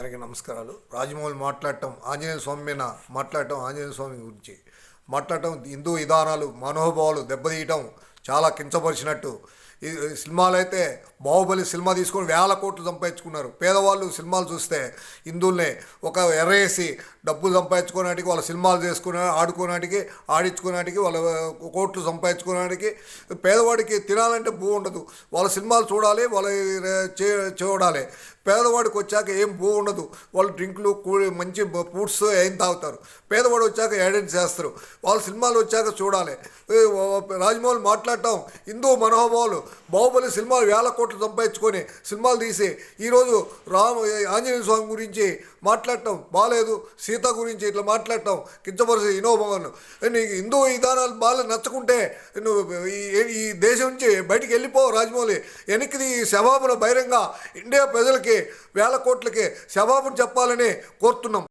అందరికీ నమస్కారాలు. రాజమౌళి మాట్లాడటం ఆంజనేయ స్వామి మీద మాట్లాడటం, ఆంజనేయ స్వామి గురించి మాట్లాడటం, హిందూ విధానాలు మనోభావాలు దెబ్బతీయటం, చాలా కించపరిచినట్టు. ఈ సినిమాలు అయితే బాహుబలి సినిమా తీసుకొని 1000 కోట్లు సంపాదించుకున్నారు. పేదవాళ్ళు సినిమాలు చూస్తే హిందువుల్ని ఒక ఎర్రేసి డబ్బులు సంపాదించుకోవడానికి, వాళ్ళ సినిమాలు చేసుకునే ఆడుకోవడానికి, ఆడించుకోవడానికి, వాళ్ళ కోట్లు సంపాదించుకోవడానికి. పేదవాడికి తినాలంటే భూ ఉండదు, వాళ్ళ సినిమాలు చూడాలి, వాళ్ళ చూడాలి. పేదవాడికి వచ్చాక ఏం భూ ఉండదు, వాళ్ళు డ్రింకులు మంచి ఫ్రూట్స్ ఏం తాగుతారు. పేదవాడు వచ్చాక ఏడెంట్ చేస్తారు, వాళ్ళ సినిమాలు వచ్చాక చూడాలి. రాజమౌళి మాట్లాడటం హిందూ మనోభావాలు. బాహుబలి సినిమాలు 1000 కోట్లు సంపాదించుకొని సినిమాలు తీసి ఈరోజు ఆంజనేయ స్వామి గురించి మాట్లాడటం బాగాలేదు, సీత గురించి ఇట్లా మాట్లాడటం కించపరిచి వినోభవన్. నీకు హిందూ విధానాలు బాగా నచ్చకుంటే నువ్వు ఈ దేశం నుంచి బయటికి వెళ్ళిపో రాజమౌళి. వెనక్కి క్షమాపణ బహిరంగ ఇండియా ప్రజలకి 1000 కోట్లకి క్షమాపణ చెప్పాలని కోరుతున్నాం.